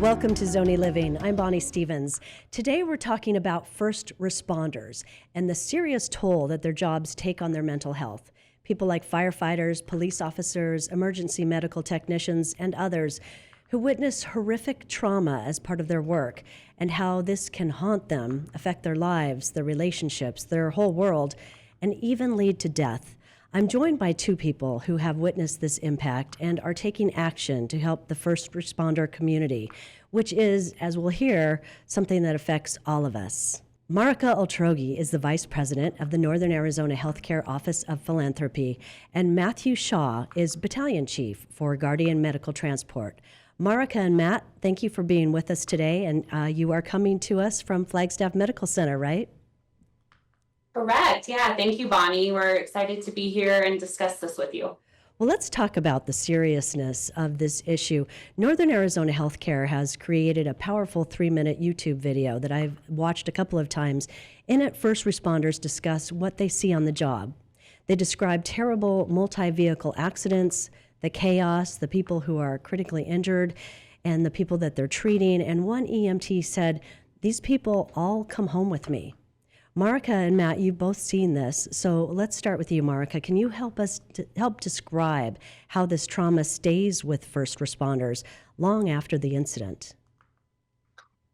Welcome to Zonie Living. I'm Bonnie Stevens. Today we're talking about first responders and the serious toll that their jobs take on their mental health. People like firefighters, police officers, emergency medical technicians, and others who witness horrific trauma as part of their work and how this can haunt them, affect their lives, their relationships, their whole world, and even lead to death. I'm joined by two people who have witnessed this impact and are taking action to help the first responder community, which is, as we'll hear, something that affects all of us. Marika Ultrogi is the Vice President of the Northern Arizona Healthcare Office of Philanthropy, and Matthew Shaw is Battalion Chief for Guardian Medical Transport. Marika and Matt, thank you for being with us today, and you are coming to us from Flagstaff Medical Center, right? Correct. Yeah. Thank you, Bonnie. We're excited to be here and discuss this with you. Well, let's talk about the seriousness of this issue. Northern Arizona Healthcare has created a powerful 3-minute YouTube video that I've watched a couple of times. In it, first responders discuss what they see on the job. They describe terrible multi-vehicle accidents, the chaos, the people who are critically injured, and the people that they're treating. And one EMT said, "These people all come home with me." Marika and Matt, you've both seen this, so let's start with you, Marika. Can you help us help describe how this trauma stays with first responders long after the incident?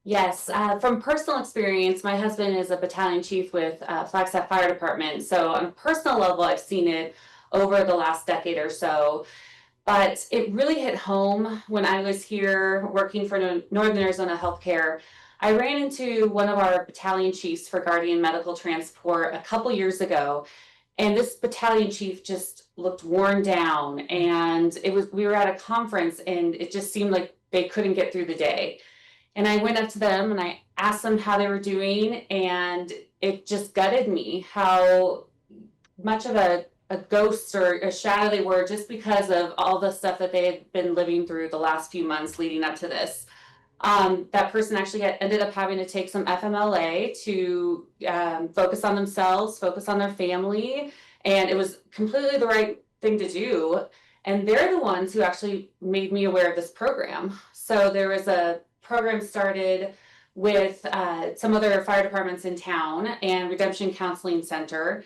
Yes. From personal experience, my husband is a battalion chief with Flagstaff Fire Department. So on a personal level, I've seen it over the last decade or so. But it really hit home when I was here working for Northern Arizona Healthcare. I ran into one of our battalion chiefs for Guardian Medical Transport a couple years ago, and this battalion chief just looked worn down. And we were at a conference, and it just seemed like they couldn't get through the day. And I went up to them and I asked them how they were doing, and it just gutted me how much of a ghost or a shadow they were, just because of all the stuff that they had been living through the last few months leading up to this. That person actually ended up having to take some FMLA to focus on themselves, focus on their family, and it was completely the right thing to do. And they're the ones who actually made me aware of this program. So there was a program started with some other fire departments in town and Redemption Counseling Center.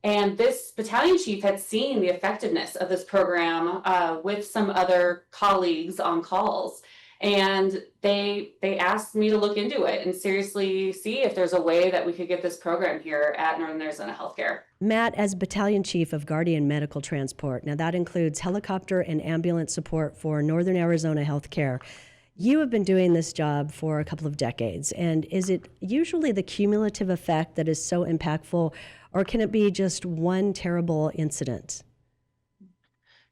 And this battalion chief had seen the effectiveness of this program with some other colleagues on calls. And they asked me to look into it and seriously see if there's a way that we could get this program here at Northern Arizona Healthcare. Matt, as Battalion Chief of Guardian Medical Transport, now that includes helicopter and ambulance support for Northern Arizona Healthcare. You have been doing this job for a couple of decades, and is it usually the cumulative effect that is so impactful, or can it be just one terrible incident?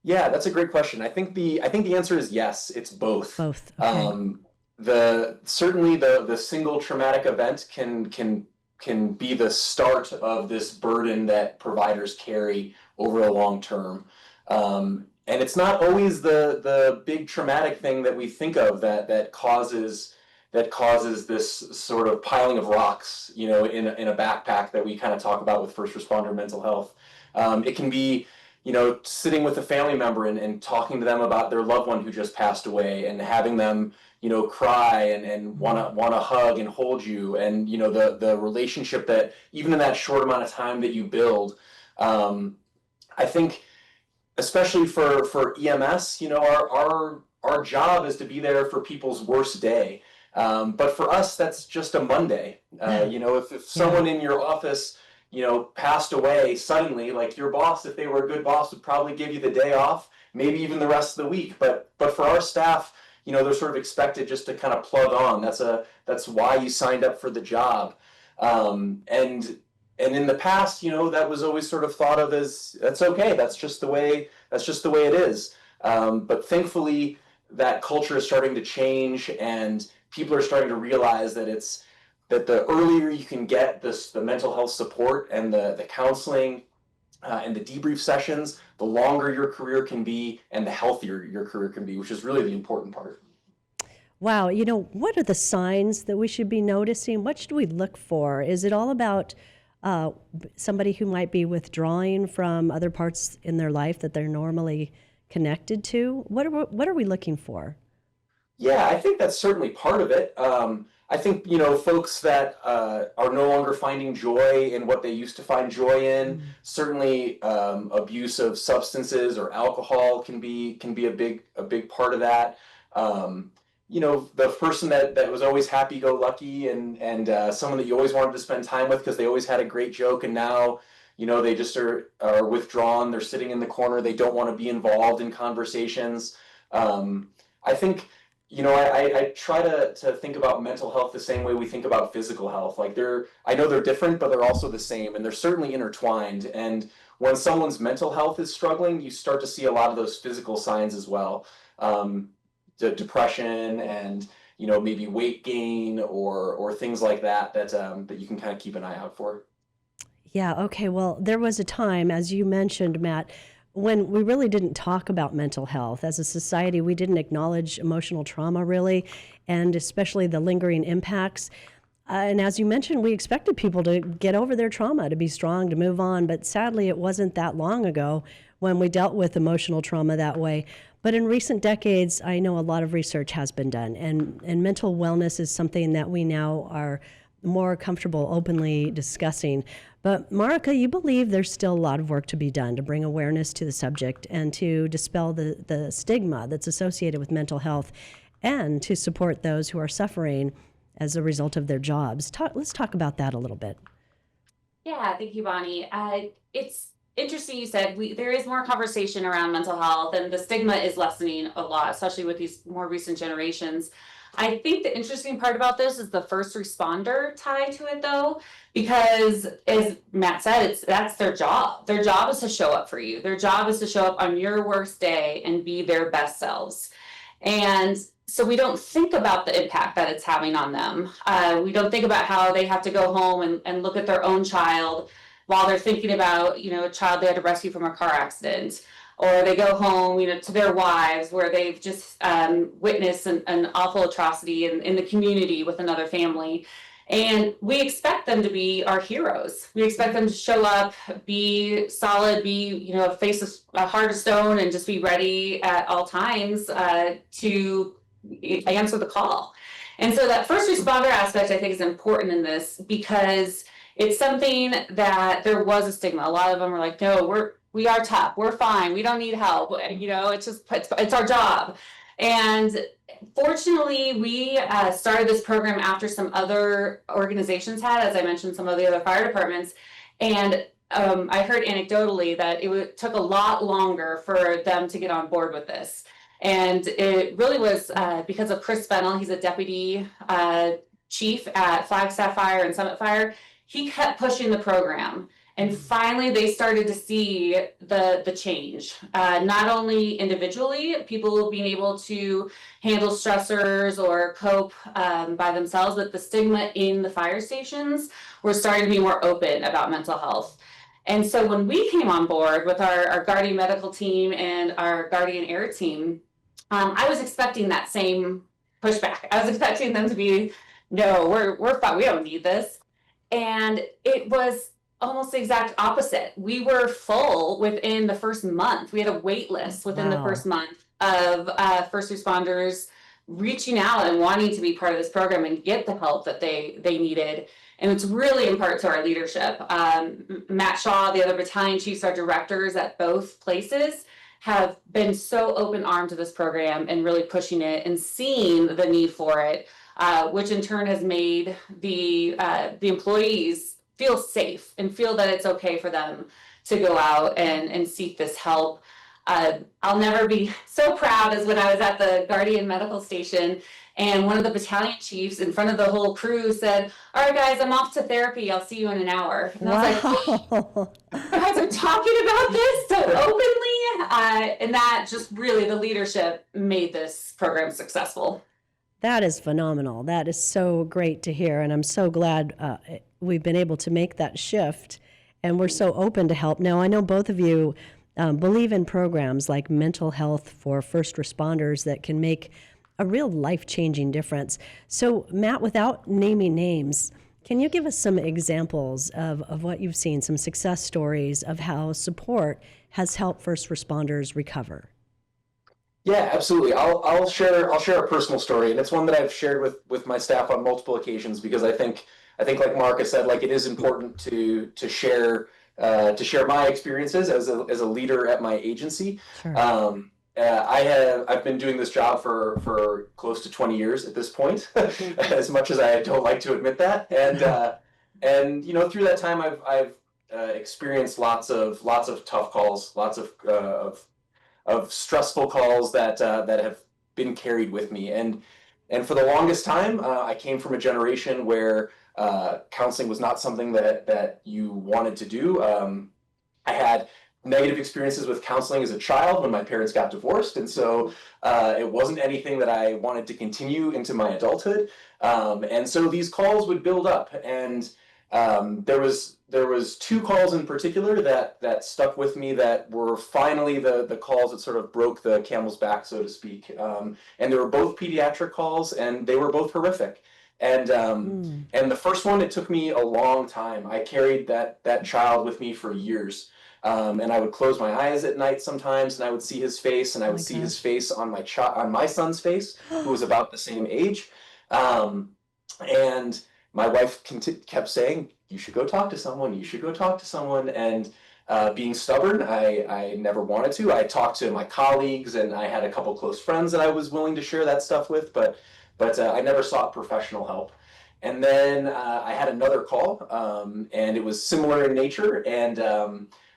Yeah, that's a great question. I think the answer is yes. It's both. Both. Okay. Certainly the single traumatic event can be the start of this burden that providers carry over a long term. And it's not always the big traumatic thing that we think of that causes this sort of piling of rocks, in a backpack that we kind of talk about with first responder mental health. It can be sitting with a family member and talking to them about their loved one who just passed away, and having them, cry and wanna hug and hold you, and the relationship that even in that short amount of time that you build. I think, especially for EMS, our job is to be there for people's worst day. But for us, that's just a Monday. If someone in your office passed away suddenly, like your boss, if they were a good boss, would probably give you the day off, maybe even the rest of the week. But for our staff, they're sort of expected just to kind of plug on. That's why you signed up for the job. And in the past, that was always sort of thought of as, that's okay. That's just the way it is. But thankfully, that culture is starting to change, and people are starting to realize that the earlier you can get the mental health support and the counseling and the debrief sessions, the longer your career can be and the healthier your career can be, which is really the important part. Wow. What are the signs that we should be noticing? What should we look for? Is it all about somebody who might be withdrawing from other parts in their life that they're normally connected to? What are we looking for? Yeah, I think that's certainly part of it. I think, folks that are no longer finding joy in what they used to find joy in, certainly abuse of substances or alcohol can be a big part of that. Um, the person that was always happy-go-lucky and someone that you always wanted to spend time with because they always had a great joke, and now, they just are withdrawn. They're sitting in the corner. They don't want to be involved in conversations. I think I try to think about mental health the same way we think about physical health. Like I know they're different, but they're also the same, and they're certainly intertwined. And when someone's mental health is struggling, you start to see a lot of those physical signs as well. The depression and maybe weight gain or things like that you can kind of keep an eye out for. Yeah, okay. Well, there was a time, as you mentioned, Matt, when we really didn't talk about mental health. As a society, we didn't acknowledge emotional trauma really, and especially the lingering impacts. And as you mentioned, we expected people to get over their trauma, to be strong, to move on. But sadly, it wasn't that long ago when we dealt with emotional trauma that way. But in recent decades, I know a lot of research has been done, and mental wellness is something that we now are more comfortable openly discussing. But Marika, you believe there's still a lot of work to be done to bring awareness to the subject and to dispel the stigma that's associated with mental health and to support those who are suffering as a result of their jobs. Let's talk about that a little bit. Yeah, thank you, Bonnie. It's interesting you said there is more conversation around mental health, and the stigma is lessening a lot, especially with these more recent generations. I think the interesting part about this is the first responder tie to it, though, because as Matt said, that's their job. Their job is to show up for you. Their job is to show up on your worst day and be their best selves. And so we don't think about the impact that it's having on them. We don't think about how they have to go home and look at their own child while they're thinking about, a child they had to rescue from a car accident. Or they go home, to their wives where they've just witnessed an awful atrocity in the community with another family. And we expect them to be our heroes. We expect them to show up, be solid, face a heart of stone, and just be ready at all times to answer the call. And so that first responder aspect, I think, is important in this because it's something that there was a stigma. A lot of them were like, no, we are tough. We're fine. We don't need help. It's our job. And fortunately, we started this program after some other organizations had, as I mentioned, some of the other fire departments. And I heard anecdotally that took a lot longer for them to get on board with this. And it really was because of Chris Fennell. He's a deputy chief at Flagstaff Fire and Summit Fire. He kept pushing the program. And finally, they started to see the change, not only individually, people being able to handle stressors or cope by themselves, but the stigma in the fire stations were starting to be more open about mental health. And so when we came on board with our Guardian medical team and our Guardian air team, I was expecting that same pushback. I was expecting them to be, no, we're fine, we don't need this. And it was almost the exact opposite. We were full within the first month. We had a wait list within the first month of first responders reaching out and wanting to be part of this program and get the help that they needed. And it's really in part to our leadership. Matt Shaw, the other battalion chiefs, our directors at both places, have been so open-armed to this program and really pushing it and seeing the need for it, which in turn has made the employees feel safe and feel that it's okay for them to go out and seek this help. I'll never be so proud as when I was at the Guardian Medical Station and one of the battalion chiefs in front of the whole crew said, all right, guys, I'm off to therapy. I'll see you in an hour. And I was like, you guys are talking about this so openly. And that just really, the leadership made this program successful. That is phenomenal. That is so great to hear. And I'm so glad we've been able to make that shift and we're so open to help. Now, I know both of you believe in programs like mental health for first responders that can make a real life-changing difference. So, Matt, without naming names, can you give us some examples of what you've seen, some success stories of how support has helped first responders recover? Yeah, absolutely. I'll share a personal story, and it's one that I've shared with my staff on multiple occasions because I think like Marika said, like it is important to share my experiences as a leader at my agency. Sure. I've been doing this job for close to 20 years at this point, as much as I don't like to admit that. And through that time I've experienced lots of tough calls, lots of stressful calls that have been carried with me. And for the longest time, I came from a generation where counseling was not something that you wanted to do. I had negative experiences with counseling as a child when my parents got divorced, and so it wasn't anything that I wanted to continue into my adulthood. And so these calls would build up, and there was two calls in particular that stuck with me that were finally the calls that sort of broke the camel's back, so to speak. And they were both pediatric calls, and they were both horrific. And the first one, it took me a long time. I carried that child with me for years. And I would close my eyes at night sometimes, and I would see his face, and I would see his face on my son's face, who was about the same age. And my wife kept saying, "You should go talk to someone. You should go talk to someone." And being stubborn, I never wanted to. I talked to my colleagues, and I had a couple close friends that I was willing to share that stuff with, but I never sought professional help. And then I had another call, and it was similar in nature. And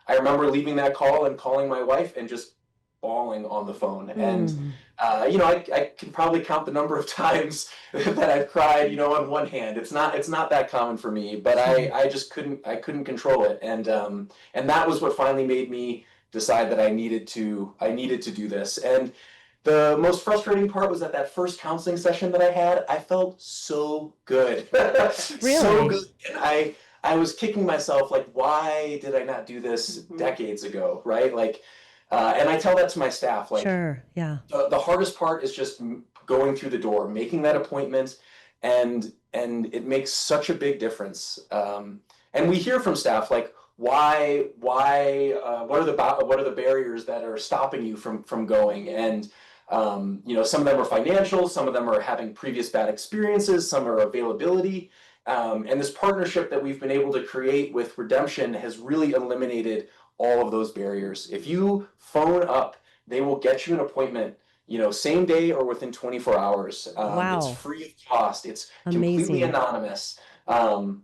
I remember leaving that call and calling my wife and just bawling on the phone. And I can probably count the number of times that I've cried, on one hand. It's not that common for me, but I just couldn't control it. And that was what finally made me decide that I needed to do this. And the most frustrating part was that first counseling session that I had, I felt so good. Really? So good. And I was kicking myself, like, why did I not do this decades ago, right? Like, and I tell that to my staff, like, Sure, yeah. the hardest part is just going through the door, making that appointment, and it makes such a big difference. And we hear from staff, like, why, what are the barriers that are stopping you from going? And some of them are financial, some of them are having previous bad experiences, some are availability. And this partnership that we've been able to create with Redemption has really eliminated all of those barriers. If you phone up, they will get you an appointment, same day or within 24 hours. Wow. It's free of cost. It's Amazing. completely anonymous. And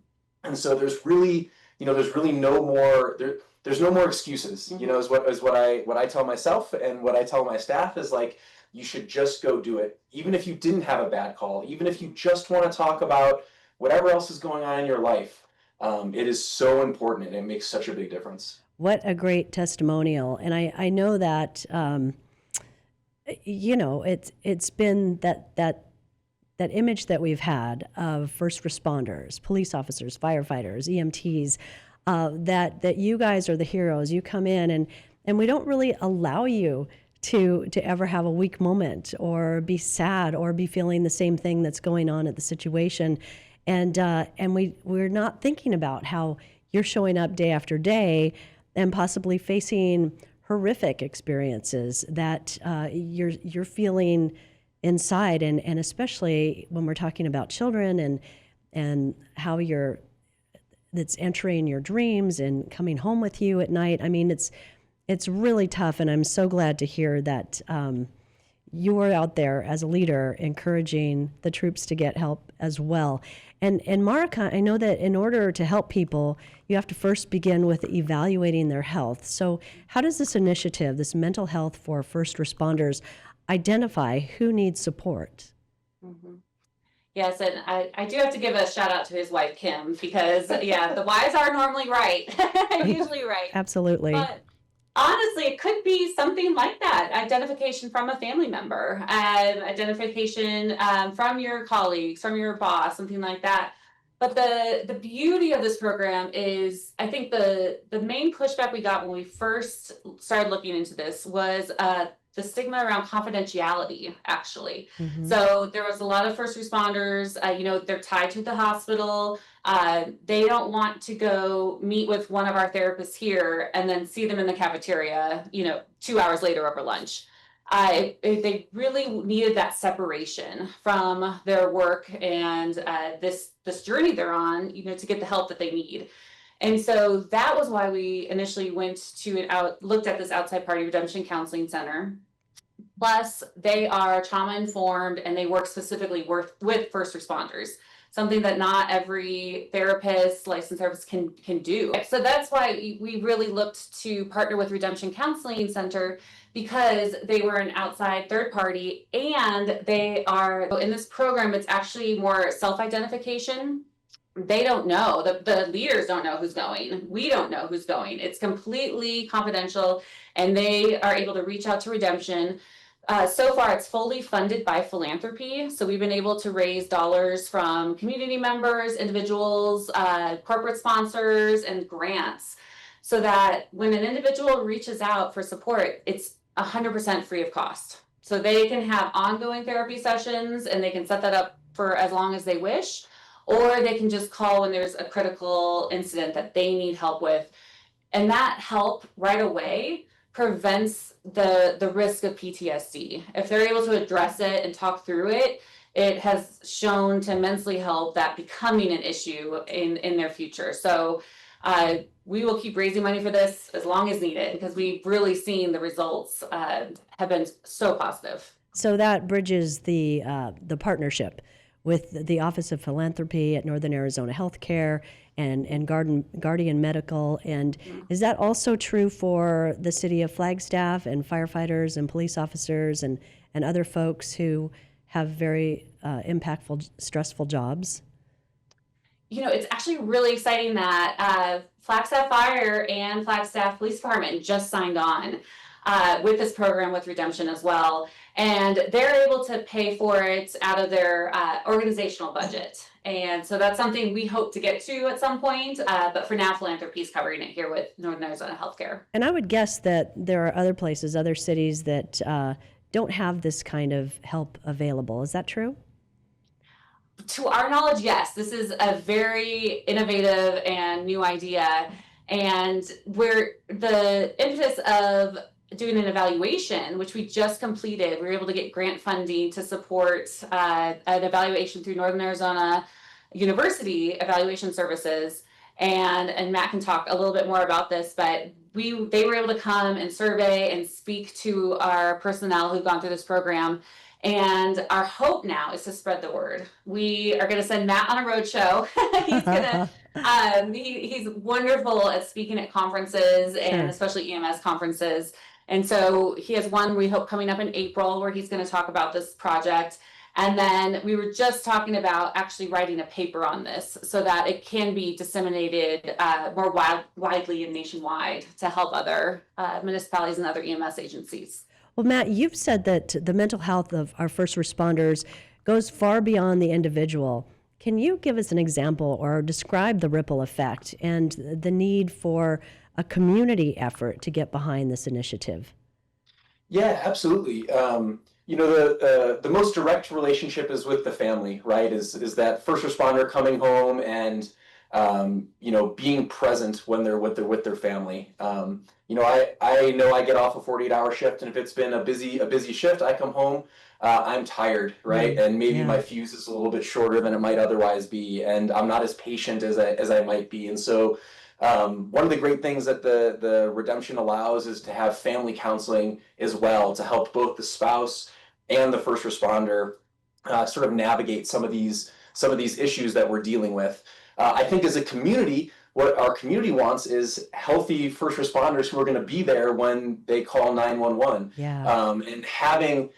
so there's really no more, there's no more excuses, is what I tell myself, and what I tell my staff is, like, you should just go do it. Even if you didn't have a bad call, even if you just want to talk about whatever else is going on in your life, it is so important, and it makes such a big difference. What a great testimonial. And I know that, it's been that image that we've had of first responders, police officers, firefighters, EMTs, that you guys are the heroes. You come in and we don't really allow you to ever have a weak moment or be sad or be feeling the same thing that's going on at the situation. And we're not thinking about how you're showing up day after day and possibly facing horrific experiences that you're feeling inside, and especially when we're talking about children and how that's entering your dreams and coming home with you at night. I mean, it's really tough, and I'm so glad to hear that you are out there as a leader encouraging the troops to get help as well. And Marika, I know that in order to help people, you have to first begin with evaluating their health. So how does this initiative, this mental health for first responders, identify who needs support? Mm-hmm. Yes, and I do have to give a shout out to his wife, Kim, because, the wives are normally right, usually right. Absolutely. But honestly, it could be something like that. Identification from a family member, identification from your colleagues, from your boss, something like that. But the beauty of this program is, I think the main pushback we got when we first started looking into this was the stigma around confidentiality, actually. Mm-hmm. So there was a lot of first responders, they're tied to the hospital. They don't want to go meet with one of our therapists here and then see them in the cafeteria, 2 hours later over lunch. they really needed that separation from their work and this journey they're on, to get the help that they need. And so that was why we initially looked at this outside party redemption counseling center. Plus, they are trauma informed and they work specifically with first responders, something that not every therapist, licensed therapist can do. So that's why we really looked to partner with Redemption Counseling Center, because they were an outside third party, and they are in this program. It's actually more self-identification. They don't know, the leaders don't know who's going. We don't know who's going. It's completely confidential, and they are able to reach out to Redemption. So far, it's fully funded by Philanthropy. So we've been able to raise dollars from community members, individuals, corporate sponsors, and grants, so that when an individual reaches out for support, it's 100% free of cost. So they can have ongoing therapy sessions, and they can set that up for as long as they wish, or they can just call when there's a critical incident that they need help with. And that help right away prevents the risk of PTSD. If they're able to address it and talk through it, it has shown to immensely help that becoming an issue in their future. So we will keep raising money for this as long as needed, because we've really seen the results have been so positive. So that bridges the partnership with the Office of Philanthropy at Northern Arizona Healthcare and Guardian Medical. And is that also true for the city of Flagstaff and firefighters and police officers and other folks who have very impactful, stressful jobs? It's actually really exciting that Flagstaff Fire and Flagstaff Police Department just signed on with this program with Redemption as well. And they're able to pay for it out of their organizational budget. And so that's something we hope to get to at some point. But for now, Philanthropy is covering it here with Northern Arizona Healthcare. And I would guess that there are other places, other cities that don't have this kind of help available. Is that true? To our knowledge, yes. This is a very innovative and new idea. And where the impetus of doing an evaluation, which we just completed, we were able to get grant funding to support an evaluation through Northern Arizona University Evaluation Services. And Matt can talk a little bit more about this, but they were able to come and survey and speak to our personnel who've gone through this program. And our hope now is to spread the word. We are going to send Matt on a road show. He's wonderful at speaking at conferences, and especially EMS conferences. And so he has one we hope coming up in April where he's going to talk about this project. And then we were just talking about actually writing a paper on this so that it can be disseminated more widely and nationwide to help other municipalities and other EMS agencies. Well, Matt, you've said that the mental health of our first responders goes far beyond the individual. Can you give us an example or describe the ripple effect and the need for a community effort to get behind this initiative? Yeah, absolutely. The most direct relationship is with the family, right? Is that first responder coming home and being present when they're with their family. I know I get off a 48-hour shift, and if it's been a busy shift, I come home, I'm tired, right? And maybe my fuse is a little bit shorter than it might otherwise be, and I'm not as patient as I might be. And so one of the great things that the Redemption allows is to have family counseling as well, to help both the spouse and the first responder sort of navigate some of these issues that we're dealing with. I think as a community, what our community wants is healthy first responders who are going to be there when they call 911. And having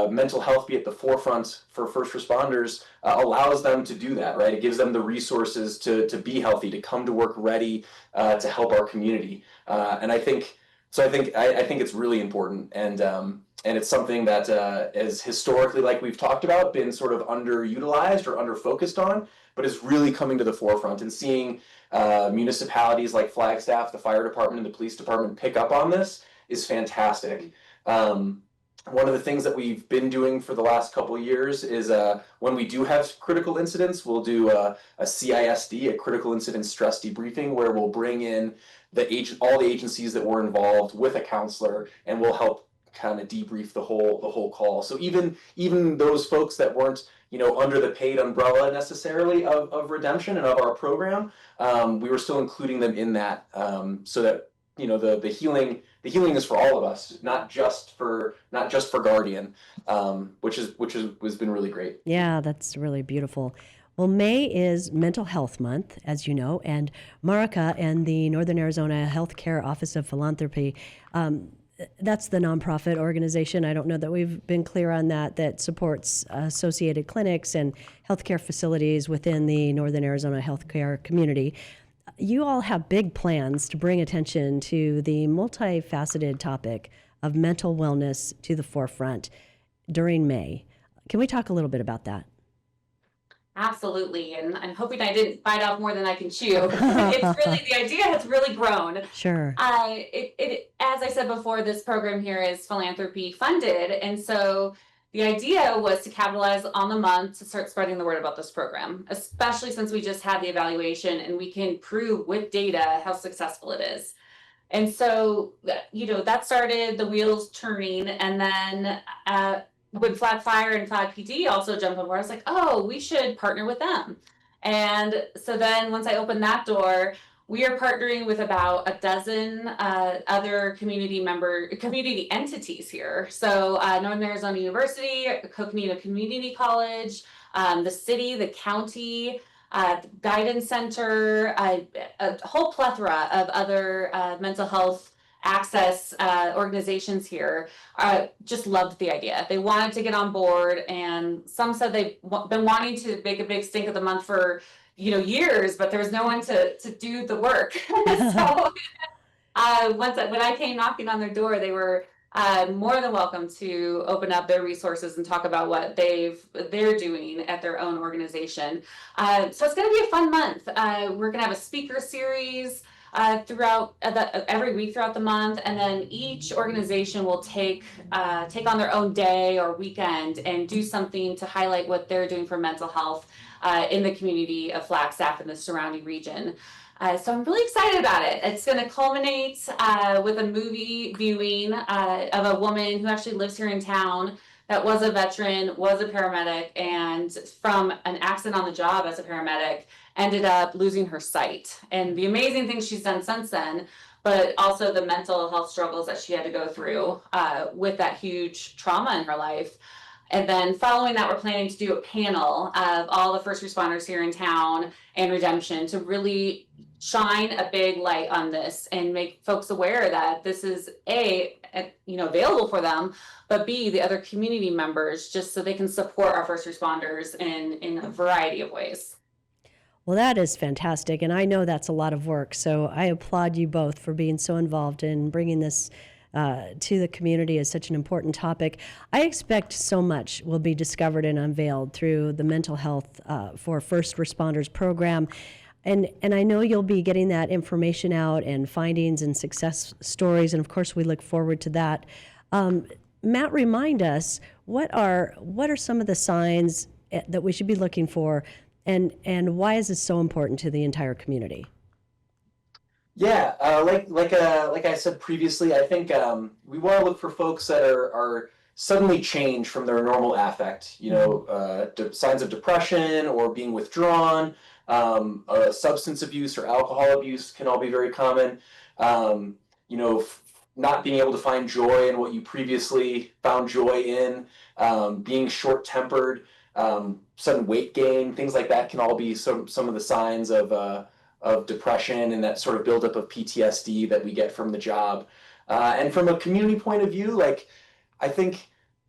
mental health be at the forefront for first responders allows them to do that, right? It gives them the resources to be healthy, to come to work ready to help our community. And I think it's really important. And it's something that is historically, like we've talked about, been sort of underutilized or under-focused on, but is really coming to the forefront, and seeing municipalities like Flagstaff, the fire department, and the police department pick up on this is fantastic. One of the things that we've been doing for the last couple of years is when we do have critical incidents, we'll do a CISD, a critical incident stress debriefing, where we'll bring in all the agencies that were involved with a counselor, and we'll help kind of debrief the whole call. So even those folks that weren't, under the paid umbrella necessarily of Redemption and of our program, we were still including them in that, so that the healing is for all of us, not just for Guardian, which has been really great. Yeah, that's really beautiful. Well, May is Mental Health Month, as you know, and Marika and the Northern Arizona Healthcare Office of Philanthropy, that's the nonprofit organization. I don't know that we've been clear on that supports associated clinics and healthcare facilities within the Northern Arizona healthcare community. You all have big plans to bring attention to the multifaceted topic of mental wellness to the forefront during May. Can we talk a little bit about that? Absolutely, and I'm hoping I didn't bite off more than I can chew. The idea has really grown. Sure. As I said before, this program here is philanthropy funded, and so the idea was to capitalize on the month to start spreading the word about this program, especially since we just had the evaluation and we can prove with data how successful it is. And so, that started the wheels turning, and then when Flag Fire and Flag PD also jumped on board, I was like, oh, we should partner with them. And so then once I opened that door, we are partnering with about a dozen other community entities here. So Northern Arizona University, Coconino Community College, the city, the county, guidance center, a whole plethora of other mental health access organizations here just loved the idea. They wanted to get on board, and some said they've been wanting to make a big stink of the month for years, but there was no one to do the work. So when I came knocking on their door, they were more than welcome to open up their resources and talk about what they're doing at their own organization. So it's going to be a fun month. We're going to have a speaker series throughout every week throughout the month, and then each organization will take on their own day or weekend and do something to highlight what they're doing for mental health in the community of Flagstaff and the surrounding region. So I'm really excited about it. It's going to culminate with a movie viewing of a woman who actually lives here in town that was a veteran, was a paramedic, and from an accident on the job as a paramedic, ended up losing her sight. And the amazing things she's done since then, but also the mental health struggles that she had to go through with that huge trauma in her life. And then following that, we're planning to do a panel of all the first responders here in town and Redemption to really shine a big light on this and make folks aware that this is available for them, but B, the other community members, just so they can support our first responders in a variety of ways. Well, that is fantastic, and I know that's a lot of work, so I applaud you both for being so involved in bringing this to the community as such an important topic. I expect so much will be discovered and unveiled through the Mental Health for First Responders program, and I know you'll be getting that information out and findings and success stories, and of course we look forward to that. Matt, remind us, what are some of the signs that we should be looking for, and why is this so important to the entire community? Yeah, like I said previously, I think we want to look for folks that are suddenly changed from their normal affect. Signs of depression or being withdrawn, substance abuse or alcohol abuse can all be very common. Not being able to find joy in what you previously found joy in, being short-tempered, sudden weight gain, things like that can all be some of the signs of depression and that sort of buildup of PTSD that we get from the job. And from a community point of view, I think,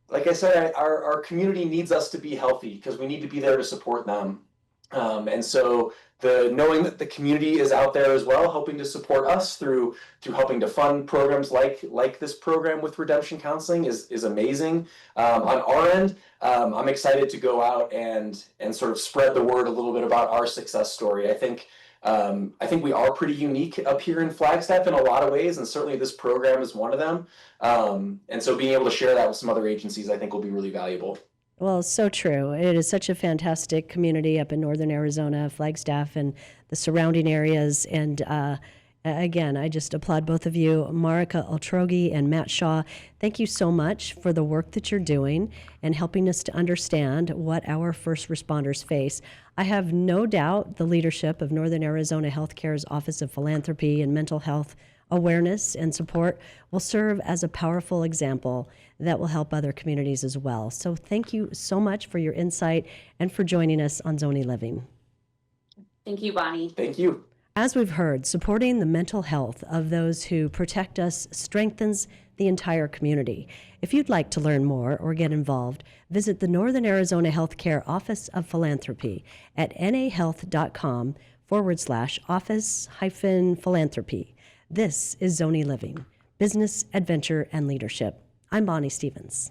like I said, our community needs us to be healthy because we need to be there to support them. And so knowing that the community is out there as well, helping to support us through helping to fund programs like this program with Redemption Counseling is amazing. On our end, I'm excited to go out and sort of spread the word a little bit about our success story. I think we are pretty unique up here in Flagstaff in a lot of ways, and certainly this program is one of them. And so being able to share that with some other agencies, I think will be really valuable. Well, so true. It is such a fantastic community up in northern Arizona, Flagstaff, and the surrounding areas. And Again, I just applaud both of you, Marika Altrogi and Matt Shaw. Thank you so much for the work that you're doing and helping us to understand what our first responders face. I have no doubt the leadership of Northern Arizona Healthcare's Office of Philanthropy and Mental Health Awareness and Support will serve as a powerful example that will help other communities as well. So thank you so much for your insight and for joining us on Zonie Living. Thank you, Bonnie. Thank you. As we've heard, supporting the mental health of those who protect us strengthens the entire community. If you'd like to learn more or get involved, visit the Northern Arizona Healthcare Office of Philanthropy at nahealth.com/office-philanthropy. This is Zonie Living, Business, Adventure, and Leadership. I'm Bonnie Stevens.